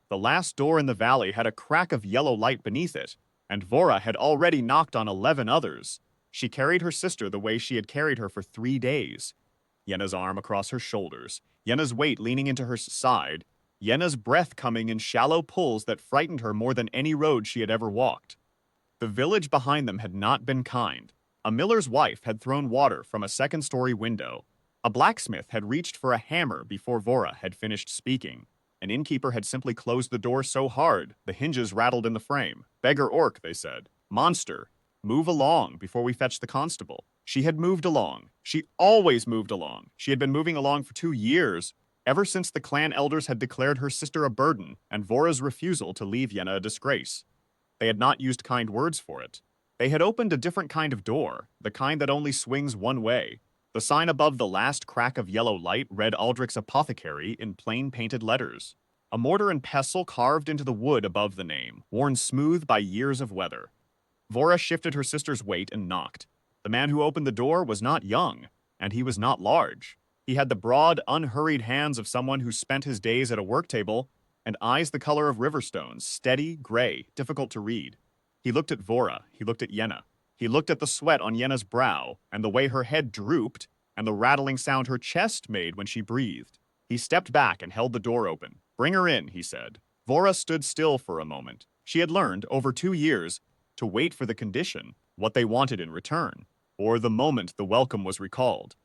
The last door in the valley had a crack of yellow light beneath it, and Vora had already knocked on 11 others. She carried her sister the way she had carried her for 3 days. Yenna's arm across her shoulders, Yenna's weight leaning into her side, Yenna's breath coming in shallow pulls that frightened her more than any road she had ever walked. The village behind them had not been kind. A miller's wife had thrown water from a second-story window. A blacksmith had reached for a hammer before Vora had finished speaking. An innkeeper had simply closed the door so hard, the hinges rattled in the frame. Beggar Orc, they said. Monster. Move along before we fetch the constable. She had moved along. She always moved along. She had been moving along for 2 years, ever since the clan elders had declared her sister a burden and Vora's refusal to leave Yenna a disgrace. They had not used kind words for it. They had opened a different kind of door, the kind that only swings one way. The sign above the last crack of yellow light read Aldrich's Apothecary in plain painted letters. A mortar and pestle carved into the wood above the name, worn smooth by years of weather. Vora shifted her sister's weight and knocked. The man who opened the door was not young, and he was not large. He had the broad, unhurried hands of someone who spent his days at a work table, and eyes the color of river stones, steady, gray, difficult to read. He looked at Vora, he looked at Yenna. He looked at the sweat on Yenna's brow, and the way her head drooped, and the rattling sound her chest made when she breathed. He stepped back and held the door open. "Bring her in," he said. Vora stood still for a moment. She had learned, over 2 years, to wait for the condition, what they wanted in return, or the moment the welcome was recalled.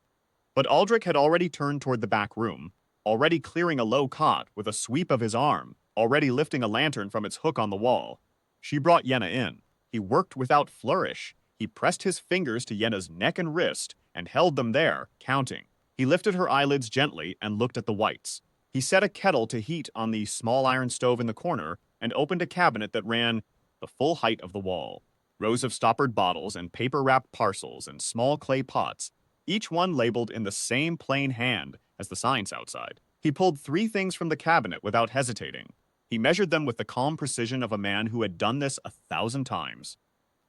But Aldrich had already turned toward the back room, already clearing a low cot with a sweep of his arm, already lifting a lantern from its hook on the wall. She brought Yenna in. He worked without flourish. He pressed his fingers to Yenna's neck and wrist and held them there, counting. He lifted her eyelids gently and looked at the whites. He set a kettle to heat on the small iron stove in the corner and opened a cabinet that ran the full height of the wall. Rows of stoppered bottles and paper-wrapped parcels and small clay pots, each one labeled in the same plain hand as the signs outside. He pulled 3 things from the cabinet without hesitating. He measured them with the calm precision of a man who had done this 1,000 times.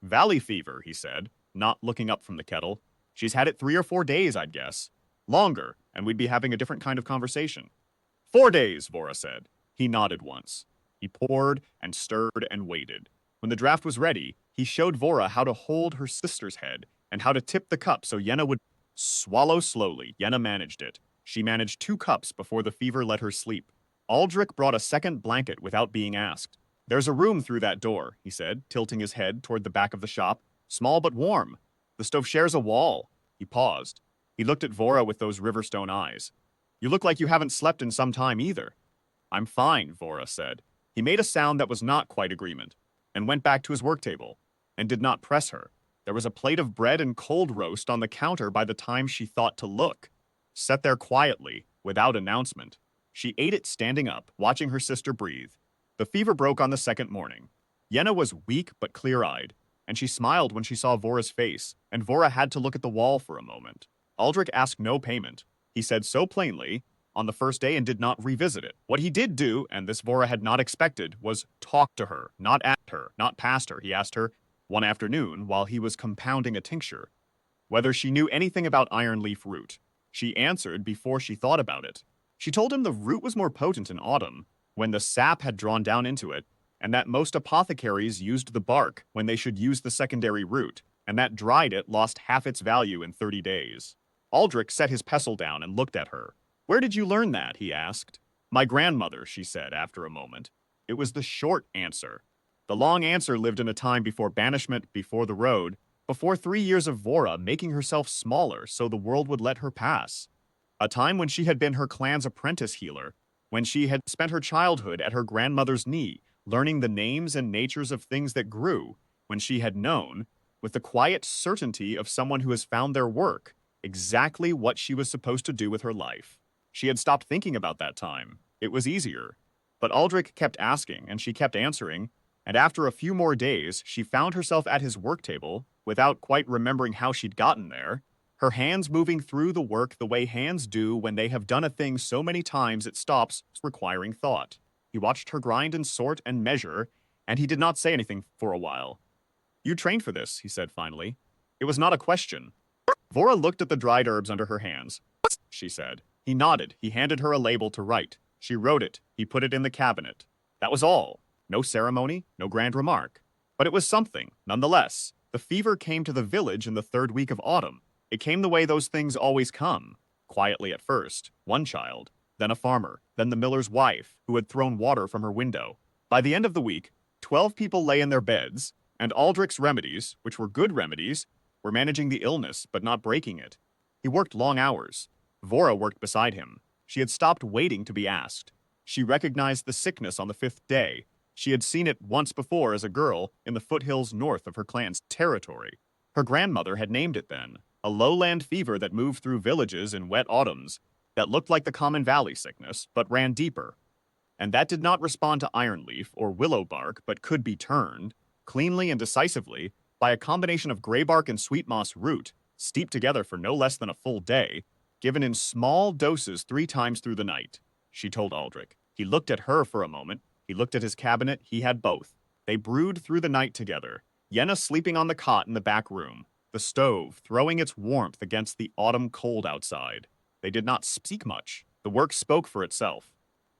"Valley fever," he said, not looking up from the kettle. "She's had it 3 or 4 days, I'd guess. Longer, and we'd be having a different kind of conversation." "4 days," Vora said. He nodded once. He poured and stirred and waited. When the draft was ready, he showed Vora how to hold her sister's head and how to tip the cup so Yenna would swallow slowly. Yenna managed it. She managed 2 cups before the fever let her sleep. Aldrich brought a second blanket without being asked. "There's a room through that door," he said, tilting his head toward the back of the shop. "Small but warm. The stove shares a wall." He paused. He looked at Vora with those riverstone eyes. "You look like you haven't slept in some time either." "I'm fine," Vora said. He made a sound that was not quite agreement, and went back to his work table, and did not press her. There was a plate of bread and cold roast on the counter by the time she thought to look, set there quietly, without announcement. She ate it standing up, watching her sister breathe. The fever broke on the second morning. Yenna was weak but clear-eyed, and she smiled when she saw Vora's face, and Vora had to look at the wall for a moment. Aldrich asked no payment. He said so plainly on the first day and did not revisit it. What he did do, and this Vora had not expected, was talk to her, not at her, not past her. He asked her one afternoon while he was compounding a tincture whether she knew anything about iron leaf root. She answered before she thought about it. She told him the root was more potent in autumn, when the sap had drawn down into it, and that most apothecaries used the bark when they should use the secondary root, and that dried it lost half its value in 30 days. Aldrich set his pestle down and looked at her. "Where did you learn that?" he asked. "My grandmother," she said after a moment. It was the short answer. The long answer lived in a time before banishment, before the road, before 3 years of Vora making herself smaller so the world would let her pass. A time when she had been her clan's apprentice healer, when she had spent her childhood at her grandmother's knee, learning the names and natures of things that grew, when she had known, with the quiet certainty of someone who has found their work, exactly what she was supposed to do with her life. She had stopped thinking about that time. It was easier. But Aldrich kept asking, and she kept answering, and after a few more days, she found herself at his work table, without quite remembering how she'd gotten there, her hands moving through the work the way hands do when they have done a thing so many times it stops requiring thought. He watched her grind and sort and measure, and he did not say anything for a while. "You trained for this," he said finally. It was not a question. Vora looked at the dried herbs under her hands. "She said." He nodded. He handed her a label to write. She wrote it. He put it in the cabinet. That was all. No ceremony, no grand remark. But it was something, nonetheless. The fever came to the village in the third week of autumn. It came the way those things always come. Quietly at first, one child, then a farmer, then the miller's wife, who had thrown water from her window. By the end of the week, 12 people lay in their beds, and Aldrich's remedies, which were good remedies, were managing the illness but not breaking it. He worked long hours. Vora worked beside him. She had stopped waiting to be asked. She recognized the sickness on the fifth day. She had seen it once before as a girl in the foothills north of her clan's territory. Her grandmother had named it then, a lowland fever that moved through villages in wet autumns, that looked like the common valley sickness, but ran deeper. And that did not respond to iron leaf or willow bark, but could be turned, cleanly and decisively, by a combination of gray bark and sweet moss root, steeped together for no less than a full day, given in small doses 3 times through the night. She told Aldrich. He looked at her for a moment. He looked at his cabinet. He had both. They brewed through the night together, Yenna sleeping on the cot in the back room, the stove throwing its warmth against the autumn cold outside. They did not speak much. The work spoke for itself.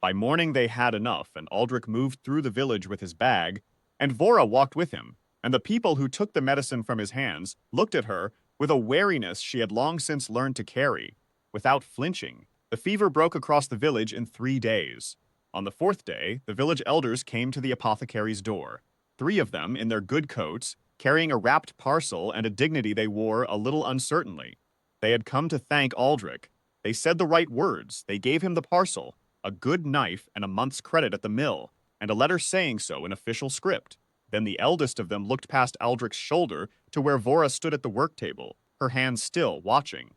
By morning they had enough, and Aldrich moved through the village with his bag, and Vora walked with him, and the people who took the medicine from his hands looked at her with a wariness she had long since learned to carry. Without flinching, the fever broke across the village in 3 days. On the 4th day, the village elders came to the apothecary's door, 3 of them in their good coats, carrying a wrapped parcel and a dignity they wore a little uncertainly. They had come to thank Aldrich. They said the right words. They gave him the parcel, a good knife and a month's credit at the mill, and a letter saying so in official script. Then the eldest of them looked past Aldrich's shoulder to where Vora stood at the work table, her hands still, watching.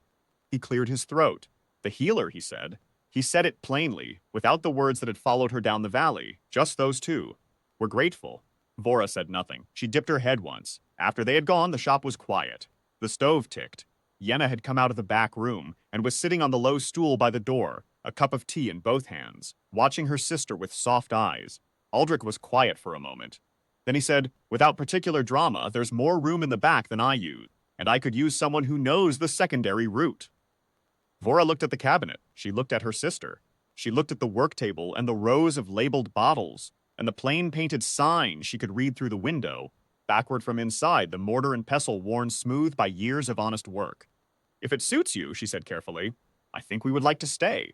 He cleared his throat. The healer, he said. He said it plainly, without the words that had followed her down the valley. Just those 2. We're grateful. Vora said nothing. She dipped her head once. After they had gone, the shop was quiet. The stove ticked. Yenna had come out of the back room and was sitting on the low stool by the door, a cup of tea in both hands, watching her sister with soft eyes. Aldrich was quiet for a moment. Then he said, without particular drama, there's more room in the back than I use, and I could use someone who knows the secondary route. Vora looked at the cabinet. She looked at her sister. She looked at the work table and the rows of labeled bottles, and the plain painted sign she could read through the window, backward from inside the mortar and pestle worn smooth by years of honest work. If it suits you, she said carefully, I think we would like to stay.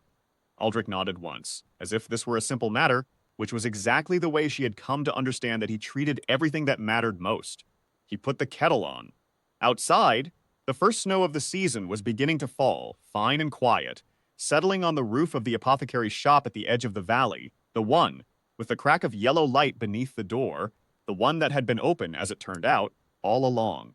Aldrich nodded once, as if this were a simple matter, which was exactly the way she had come to understand that he treated everything that mattered most. He put the kettle on. Outside, the first snow of the season was beginning to fall, fine and quiet, settling on the roof of the apothecary's shop at the edge of the valley, the one, with the crack of yellow light beneath the door, the one that had been open, as it turned out, all along.